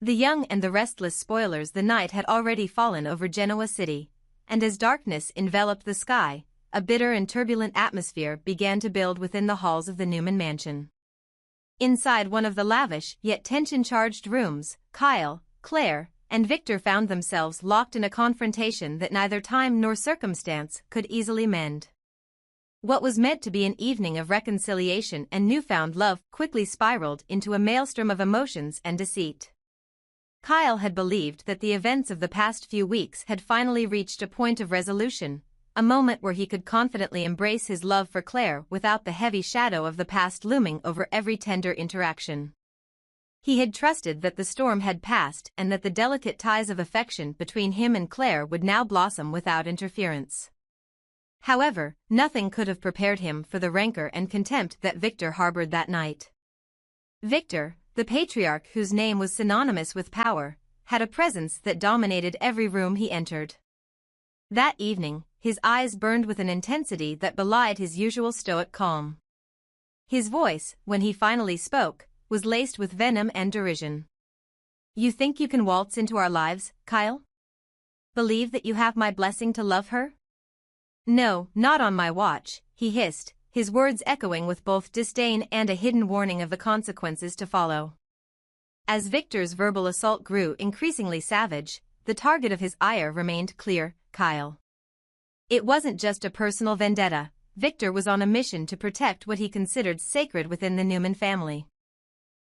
The young and the restless spoilers. The night had already fallen over Genoa City, and as darkness enveloped the sky, a bitter and turbulent atmosphere began to build within the halls of the Newman mansion. Inside one of the lavish yet tension-charged rooms, Kyle, Claire, and Victor found themselves locked in a confrontation that neither time nor circumstance could easily mend. What was meant to be an evening of reconciliation and newfound love quickly spiraled into a maelstrom of emotions and deceit. Kyle had believed that the events of the past few weeks had finally reached a point of resolution, a moment where he could confidently embrace his love for Claire without the heavy shadow of the past looming over every tender interaction. He had trusted that the storm had passed and that the delicate ties of affection between him and Claire would now blossom without interference. However, nothing could have prepared him for the rancor and contempt that Victor harbored that night. Victor, the patriarch whose name was synonymous with power, had a presence that dominated every room he entered. That evening, his eyes burned with an intensity that belied his usual stoic calm. His voice, when he finally spoke, was laced with venom and derision. "You think you can waltz into our lives, Kyle? Believe that you have my blessing to love her? No, not on my watch," he hissed, his words echoing with both disdain and a hidden warning of the consequences to follow. As Victor's verbal assault grew increasingly savage, the target of his ire remained clear: Kyle. It wasn't just a personal vendetta. Victor was on a mission to protect what he considered sacred within the Newman family.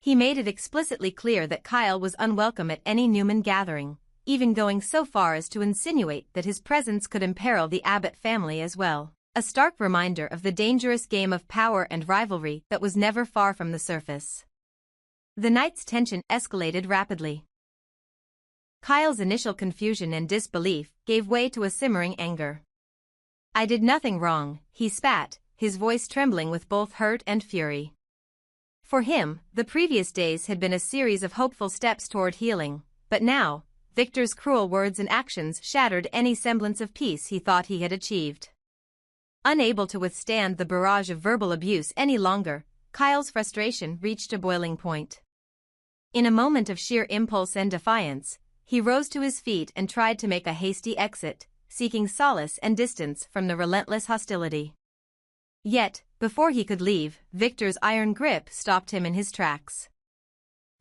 He made it explicitly clear that Kyle was unwelcome at any Newman gathering, even going so far as to insinuate that his presence could imperil the Abbott family as well, a stark reminder of the dangerous game of power and rivalry that was never far from the surface. The night's tension escalated rapidly. Kyle's initial confusion and disbelief gave way to a simmering anger. "I did nothing wrong," he spat, his voice trembling with both hurt and fury. For him, the previous days had been a series of hopeful steps toward healing, but now, Victor's cruel words and actions shattered any semblance of peace he thought he had achieved. Unable to withstand the barrage of verbal abuse any longer, Kyle's frustration reached a boiling point. In a moment of sheer impulse and defiance, he rose to his feet and tried to make a hasty exit, seeking solace and distance from the relentless hostility. Yet, before he could leave, Victor's iron grip stopped him in his tracks.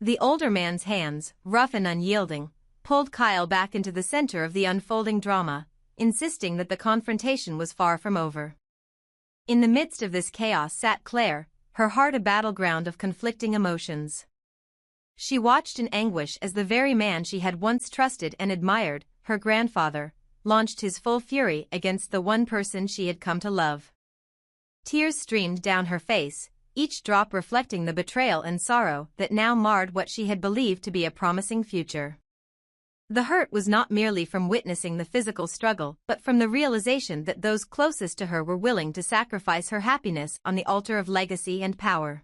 The older man's hands, rough and unyielding, pulled Kyle back into the center of the unfolding drama, insisting that the confrontation was far from over. In the midst of this chaos sat Claire, her heart a battleground of conflicting emotions. She watched in anguish as the very man she had once trusted and admired, her grandfather, launched his full fury against the one person she had come to love. Tears streamed down her face, each drop reflecting the betrayal and sorrow that now marred what she had believed to be a promising future. The hurt was not merely from witnessing the physical struggle but from the realization that those closest to her were willing to sacrifice her happiness on the altar of legacy and power.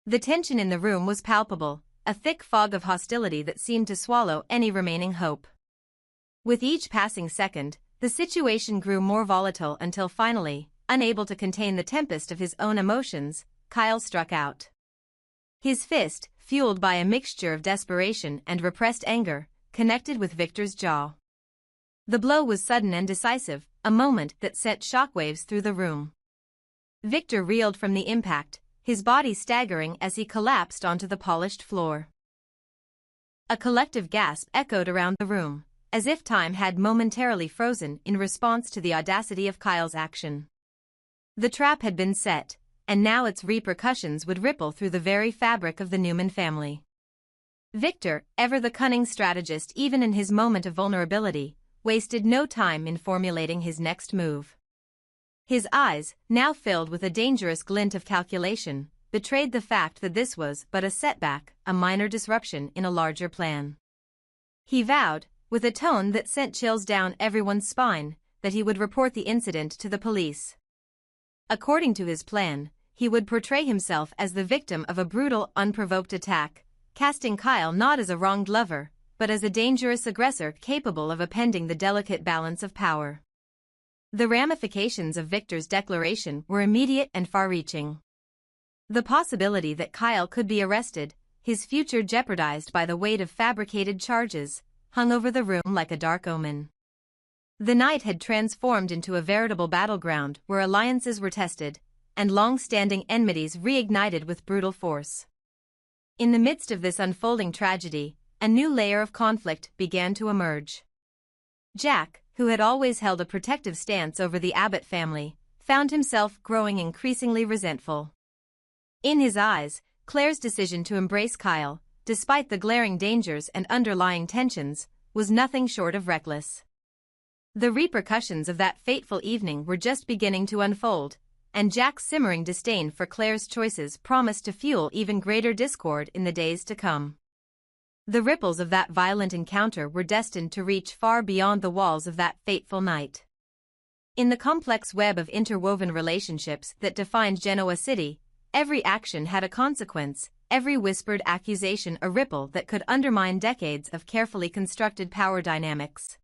The tension in the room was palpable, a thick fog of hostility that seemed to swallow any remaining hope. With each passing second, the situation grew more volatile until finally, unable to contain the tempest of his own emotions, Kyle struck out. His fist, fueled by a mixture of desperation and repressed anger, connected with Victor's jaw. The blow was sudden and decisive, a moment that sent shockwaves through the room. Victor reeled from the impact, his body staggering as he collapsed onto the polished floor. A collective gasp echoed around the room, as if time had momentarily frozen in response to the audacity of Kyle's action. The trap had been set, and now its repercussions would ripple through the very fabric of the Newman family. Victor, ever the cunning strategist even in his moment of vulnerability, wasted no time in formulating his next move. His eyes, now filled with a dangerous glint of calculation, betrayed the fact that this was but a setback, a minor disruption in a larger plan. He vowed, with a tone that sent chills down everyone's spine, that he would report the incident to the police. According to his plan, he would portray himself as the victim of a brutal, unprovoked attack, casting Kyle not as a wronged lover, but as a dangerous aggressor capable of upending the delicate balance of power. The ramifications of Victor's declaration were immediate and far-reaching. The possibility that Kyle could be arrested, his future jeopardized by the weight of fabricated charges, hung over the room like a dark omen. The night had transformed into a veritable battleground where alliances were tested, and long-standing enmities reignited with brutal force. In the midst of this unfolding tragedy, a new layer of conflict began to emerge. Jack, who had always held a protective stance over the Abbott family, found himself growing increasingly resentful. In his eyes, Claire's decision to embrace Kyle, despite the glaring dangers and underlying tensions, was nothing short of reckless. The repercussions of that fateful evening were just beginning to unfold, and Jack's simmering disdain for Claire's choices promised to fuel even greater discord in the days to come. The ripples of that violent encounter were destined to reach far beyond the walls of that fateful night. In the complex web of interwoven relationships that defined Genoa City, every action had a consequence, every whispered accusation a ripple that could undermine decades of carefully constructed power dynamics.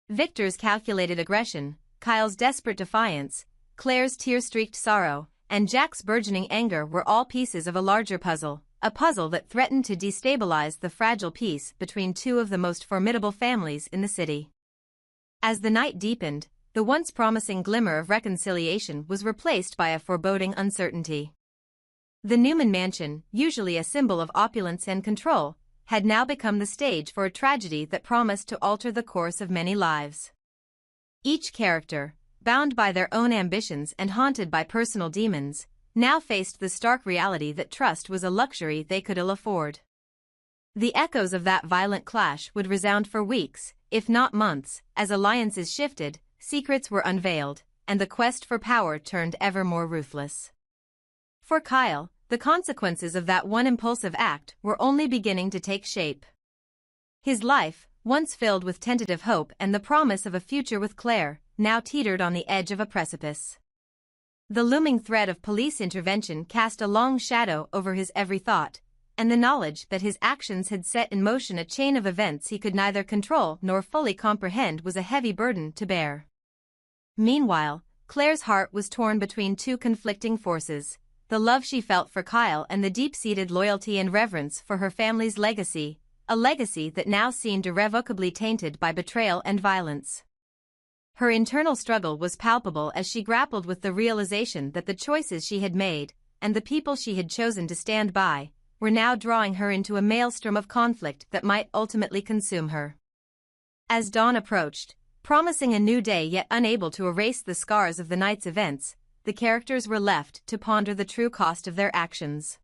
Victor's calculated aggression, Kyle's desperate defiance, Claire's tear-streaked sorrow, and Jack's burgeoning anger were all pieces of a larger puzzle, a puzzle that threatened to destabilize the fragile peace between two of the most formidable families in the city. As the night deepened, the once promising glimmer of reconciliation was replaced by a foreboding uncertainty. The Newman mansion, usually a symbol of opulence and control, had now become the stage for a tragedy that promised to alter the course of many lives. Each character, bound by their own ambitions and haunted by personal demons, now faced the stark reality that trust was a luxury they could ill afford. The echoes of that violent clash would resound for weeks, if not months, as alliances shifted, secrets were unveiled, and the quest for power turned ever more ruthless. For Kyle, the consequences of that one impulsive act were only beginning to take shape. His life, once filled with tentative hope and the promise of a future with Claire, now teetered on the edge of a precipice. The looming threat of police intervention cast a long shadow over his every thought, and the knowledge that his actions had set in motion a chain of events he could neither control nor fully comprehend was a heavy burden to bear. Meanwhile, Claire's heart was torn between two conflicting forces: the love she felt for Kyle and the deep-seated loyalty and reverence for her family's legacy, a legacy that now seemed irrevocably tainted by betrayal and violence. Her internal struggle was palpable as she grappled with the realization that the choices she had made, and the people she had chosen to stand by, were now drawing her into a maelstrom of conflict that might ultimately consume her. As dawn approached, promising a new day yet unable to erase the scars of the night's events, the characters were left to ponder the true cost of their actions.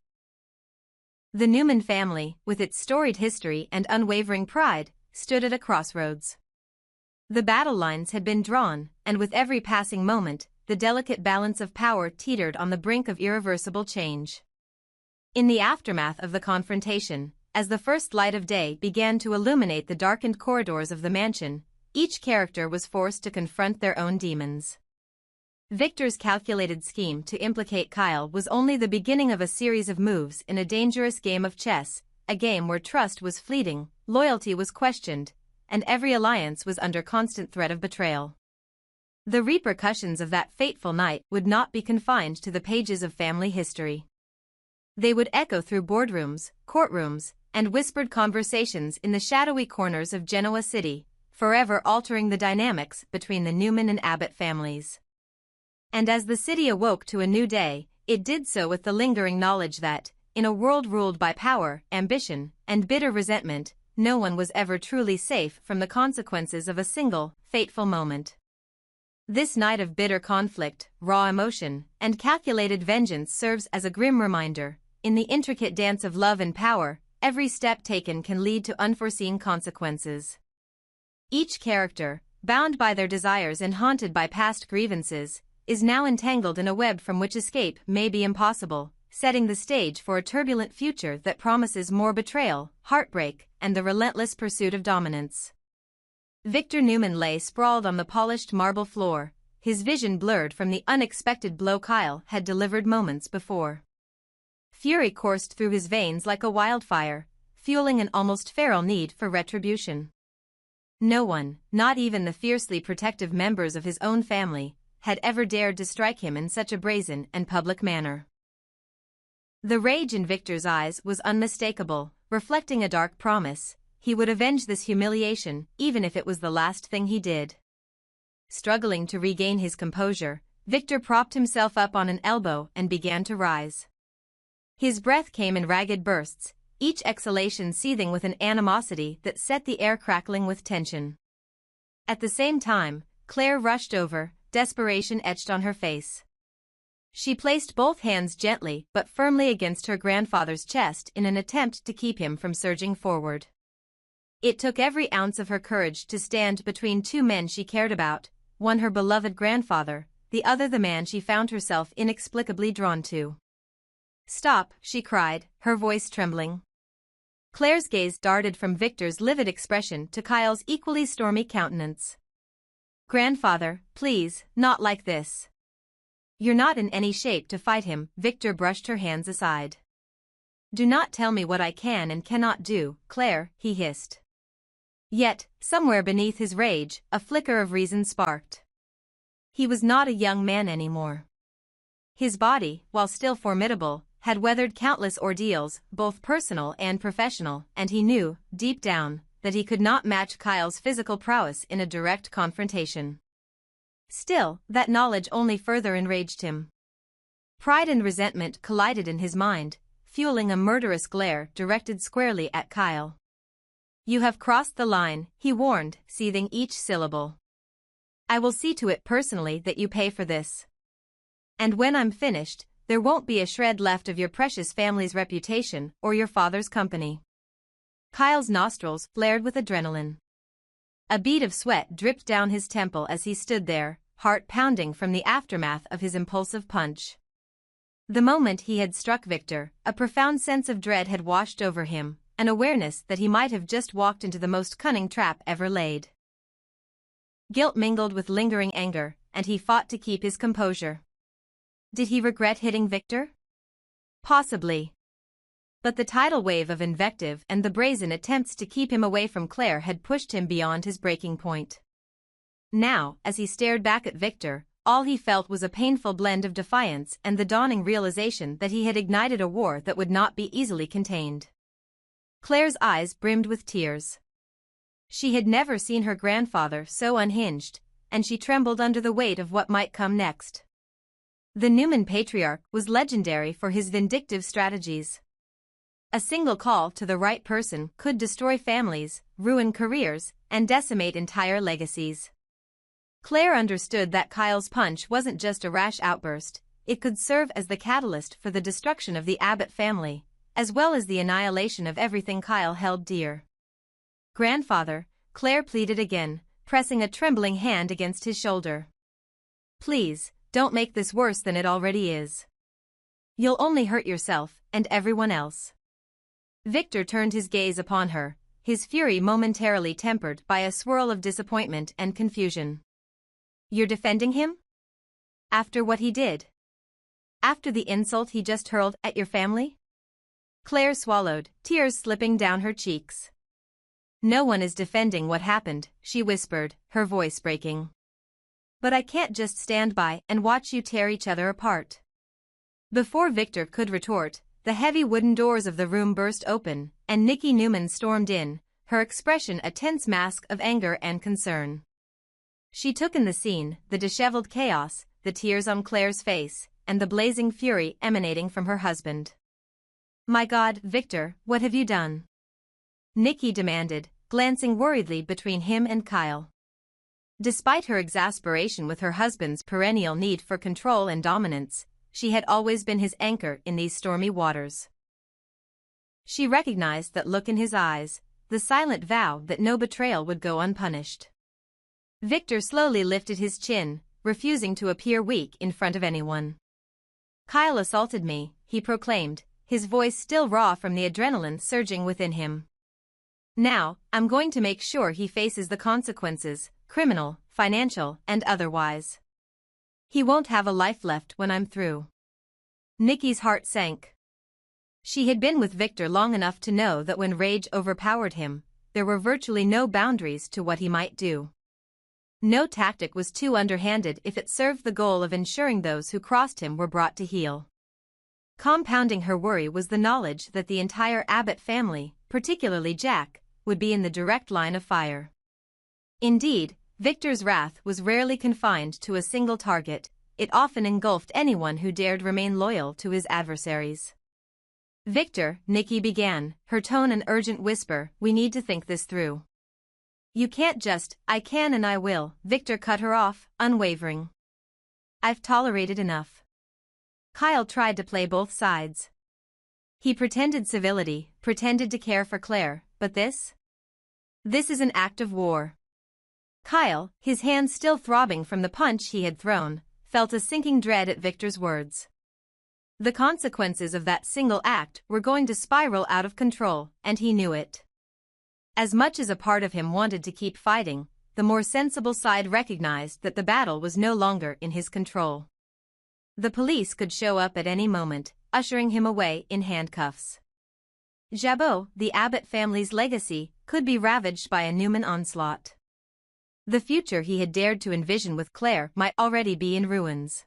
The Newman family, with its storied history and unwavering pride, stood at a crossroads. The battle lines had been drawn, and with every passing moment, the delicate balance of power teetered on the brink of irreversible change. In the aftermath of the confrontation, as the first light of day began to illuminate the darkened corridors of the mansion, each character was forced to confront their own demons. Victor's calculated scheme to implicate Kyle was only the beginning of a series of moves in a dangerous game of chess, a game where trust was fleeting, loyalty was questioned, and every alliance was under constant threat of betrayal. The repercussions of that fateful night would not be confined to the pages of family history. They would echo through boardrooms, courtrooms, and whispered conversations in the shadowy corners of Genoa City, forever altering the dynamics between the Newman and Abbott families. And as the city awoke to a new day, it did so with the lingering knowledge that, in a world ruled by power, ambition, and bitter resentment, no one was ever truly safe from the consequences of a single, fateful moment. This night of bitter conflict, raw emotion, and calculated vengeance serves as a grim reminder: in the intricate dance of love and power, every step taken can lead to unforeseen consequences. Each character, bound by their desires and haunted by past grievances, is now entangled in a web from which escape may be impossible, setting the stage for a turbulent future that promises more betrayal, heartbreak, and the relentless pursuit of dominance. Victor Newman lay sprawled on the polished marble floor, his vision blurred from the unexpected blow Kyle had delivered moments before. Fury coursed through his veins like a wildfire, fueling an almost feral need for retribution. No one, not even the fiercely protective members of his own family, had ever dared to strike him in such a brazen and public manner. The rage in Victor's eyes was unmistakable, reflecting a dark promise. He would avenge this humiliation, even if it was the last thing he did. Struggling to regain his composure, Victor propped himself up on an elbow and began to rise. His breath came in ragged bursts, each exhalation seething with an animosity that set the air crackling with tension. At the same time, Claire rushed over, desperation etched on her face. She placed both hands gently but firmly against her grandfather's chest in an attempt to keep him from surging forward. It took every ounce of her courage to stand between two men she cared about, one her beloved grandfather, the other the man she found herself inexplicably drawn to. "Stop," she cried, her voice trembling. Claire's gaze darted from Victor's livid expression to Kyle's equally stormy countenance. "Grandfather, please, not like this. You're not in any shape to fight him." Victor brushed her hands aside. "Do not tell me what I can and cannot do, Claire," he hissed. Yet, somewhere beneath his rage, a flicker of reason sparked. He was not a young man anymore. His body, while still formidable, had weathered countless ordeals, both personal and professional, and he knew, deep down, that he could not match Kyle's physical prowess in a direct confrontation. Still, that knowledge only further enraged him. Pride and resentment collided in his mind, fueling a murderous glare directed squarely at Kyle. "You have crossed the line," he warned, seething each syllable. "I will see to it personally that you pay for this. And when I'm finished, there won't be a shred left of your precious family's reputation or your father's company." Kyle's nostrils flared with adrenaline. A bead of sweat dripped down his temple as he stood there, heart pounding from the aftermath of his impulsive punch. The moment he had struck Victor, a profound sense of dread had washed over him, an awareness that he might have just walked into the most cunning trap ever laid. Guilt mingled with lingering anger, and he fought to keep his composure. Did he regret hitting Victor? Possibly. But the tidal wave of invective and the brazen attempts to keep him away from Claire had pushed him beyond his breaking point. Now, as he stared back at Victor, all he felt was a painful blend of defiance and the dawning realization that he had ignited a war that would not be easily contained. Claire's eyes brimmed with tears. She had never seen her grandfather so unhinged, and she trembled under the weight of what might come next. The Newman patriarch was legendary for his vindictive strategies. A single call to the right person could destroy families, ruin careers, and decimate entire legacies. Claire understood that Kyle's punch wasn't just a rash outburst, it could serve as the catalyst for the destruction of the Abbott family, as well as the annihilation of everything Kyle held dear. "Grandfather," Claire pleaded again, pressing a trembling hand against his shoulder. "Please, don't make this worse than it already is. You'll only hurt yourself, and everyone else." Victor turned his gaze upon her, his fury momentarily tempered by a swirl of disappointment and confusion. "You're defending him? After what he did? After the insult he just hurled at your family?" Claire swallowed, tears slipping down her cheeks. "No one is defending what happened," she whispered, her voice breaking. "But I can't just stand by and watch you tear each other apart." Before Victor could retort, the heavy wooden doors of the room burst open, and Nikki Newman stormed in, her expression a tense mask of anger and concern. She took in the scene, the disheveled chaos, the tears on Claire's face, and the blazing fury emanating from her husband. "My God, Victor, what have you done?" Nikki demanded, glancing worriedly between him and Kyle. Despite her exasperation with her husband's perennial need for control and dominance, she had always been his anchor in these stormy waters. She recognized that look in his eyes, the silent vow that no betrayal would go unpunished. Victor slowly lifted his chin, refusing to appear weak in front of anyone. "Kyle assaulted me," he proclaimed, his voice still raw from the adrenaline surging within him. "Now, I'm going to make sure he faces the consequences, criminal, financial, and otherwise. He won't have a life left when I'm through." Nikki's heart sank. She had been with Victor long enough to know that when rage overpowered him, there were virtually no boundaries to what he might do. No tactic was too underhanded if it served the goal of ensuring those who crossed him were brought to heel. Compounding her worry was the knowledge that the entire Abbott family, particularly Jack, would be in the direct line of fire. Indeed, Victor's wrath was rarely confined to a single target, it often engulfed anyone who dared remain loyal to his adversaries. "Victor," Nikki began, her tone an urgent whisper, "we need to think this through." "You can't just, I can and I will," Victor cut her off, unwavering. "I've tolerated enough." Kyle tried to play both sides. He pretended civility, pretended to care for Claire, but this? This is an act of war. Kyle, his hands still throbbing from the punch he had thrown, felt a sinking dread at Victor's words. The consequences of that single act were going to spiral out of control, and he knew it. As much as a part of him wanted to keep fighting, the more sensible side recognized that the battle was no longer in his control. The police could show up at any moment, ushering him away in handcuffs. Jabot, the Abbott family's legacy, could be ravaged by a Newman onslaught. The future he had dared to envision with Claire might already be in ruins.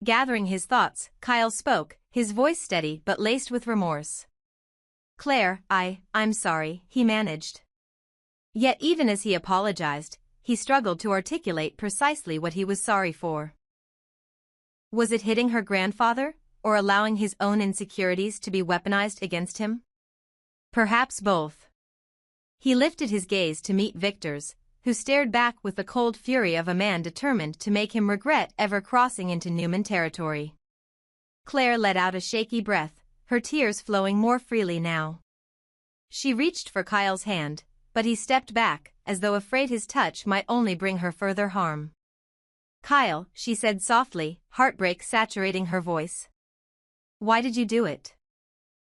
Gathering his thoughts, Kyle spoke, his voice steady but laced with remorse. "Claire, I'm sorry," he managed. Yet even as he apologized, he struggled to articulate precisely what he was sorry for. Was it hitting her grandfather, or allowing his own insecurities to be weaponized against him? Perhaps both. He lifted his gaze to meet Victor's, who stared back with the cold fury of a man determined to make him regret ever crossing into Newman territory. Claire let out a shaky breath, her tears flowing more freely now. She reached for Kyle's hand, but he stepped back, as though afraid his touch might only bring her further harm. "Kyle," she said softly, heartbreak saturating her voice. "Why did you do it?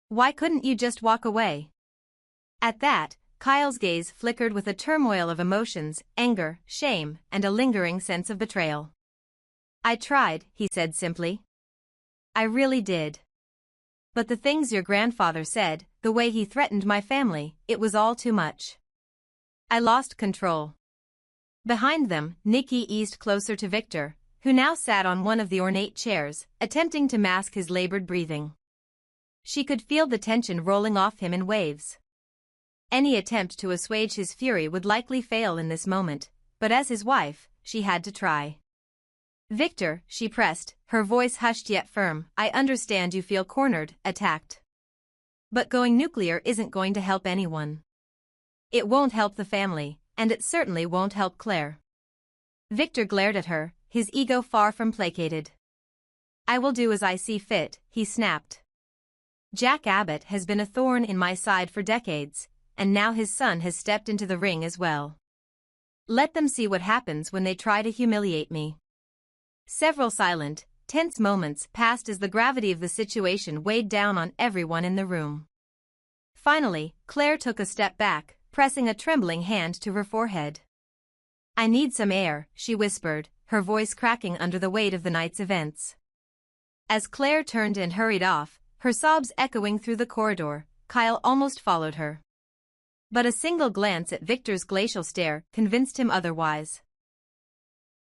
Why couldn't you just walk away?" At that, Kyle's gaze flickered with a turmoil of emotions, anger, shame, and a lingering sense of betrayal. "I tried," he said simply. "I really did. But the things your grandfather said, the way he threatened my family, it was all too much. I lost control." Behind them, Nikki eased closer to Victor, who now sat on one of the ornate chairs, attempting to mask his labored breathing. She could feel the tension rolling off him in waves. Any attempt to assuage his fury would likely fail in this moment, but as his wife, she had to try. "Victor," she pressed, her voice hushed yet firm, "I understand you feel cornered, attacked. But going nuclear isn't going to help anyone. It won't help the family, and it certainly won't help Claire." Victor glared at her, his ego far from placated. "I will do as I see fit," he snapped. "Jack Abbott has been a thorn in my side for decades, and now his son has stepped into the ring as well. Let them see what happens when they try to humiliate me." Several silent, tense moments passed as the gravity of the situation weighed down on everyone in the room. Finally, Claire took a step back, pressing a trembling hand to her forehead. "I need some air," she whispered, her voice cracking under the weight of the night's events. As Claire turned and hurried off, her sobs echoing through the corridor, Kyle almost followed her. But a single glance at Victor's glacial stare convinced him otherwise.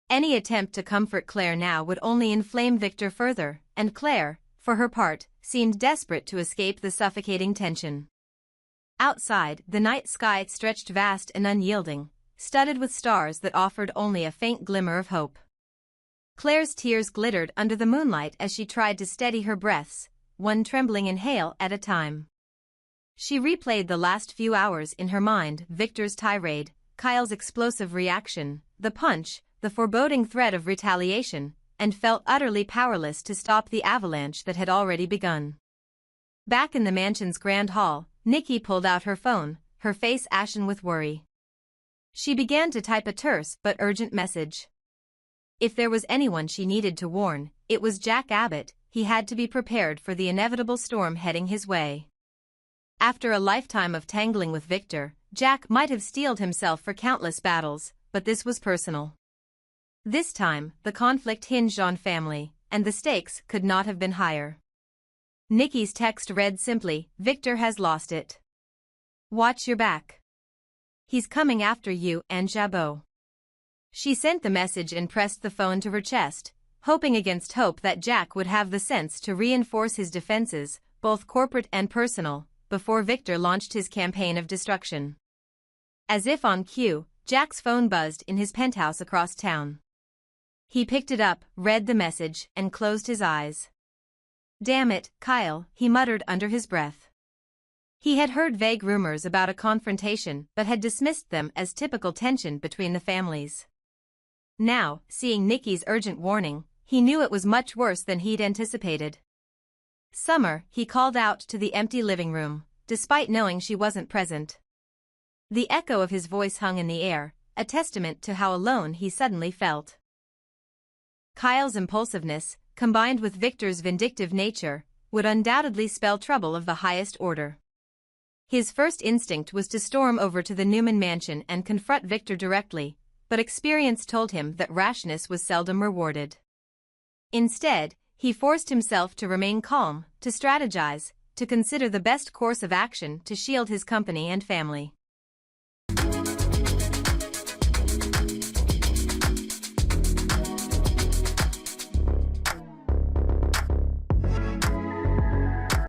Any attempt to comfort Claire now would only inflame Victor further, and Claire, for her part, seemed desperate to escape the suffocating tension. Outside, the night sky stretched vast and unyielding, studded with stars that offered only a faint glimmer of hope. Claire's tears glittered under the moonlight as she tried to steady her breaths, one trembling inhale at a time. She replayed the last few hours in her mind, Victor's tirade, Kyle's explosive reaction, the punch, the foreboding threat of retaliation, and felt utterly powerless to stop the avalanche that had already begun. Back in the mansion's grand hall, Nikki pulled out her phone, her face ashen with worry. She began to type a terse but urgent message. If there was anyone she needed to warn, it was Jack Abbott. He had to be prepared for the inevitable storm heading his way. After a lifetime of tangling with Victor, Jack might have steeled himself for countless battles, but this was personal. This time, the conflict hinged on family, and the stakes could not have been higher. Nikki's text read simply, "Victor has lost it. Watch your back. He's coming after you and Jabot." She sent the message and pressed the phone to her chest, hoping against hope that Jack would have the sense to reinforce his defenses, both corporate and personal, before Victor launched his campaign of destruction. As if on cue, Jack's phone buzzed in his penthouse across town. He picked it up, read the message, and closed his eyes. "Damn it, Kyle," he muttered under his breath. He had heard vague rumors about a confrontation but had dismissed them as typical tension between the families. Now, seeing Nikki's urgent warning, he knew it was much worse than he'd anticipated. "Summer," he called out to the empty living room, despite knowing she wasn't present. The echo of his voice hung in the air, a testament to how alone he suddenly felt. Kyle's impulsiveness, combined with Victor's vindictive nature, would undoubtedly spell trouble of the highest order. His first instinct was to storm over to the Newman mansion and confront Victor directly, but experience told him that rashness was seldom rewarded. Instead, he forced himself to remain calm, to strategize, to consider the best course of action to shield his company and family.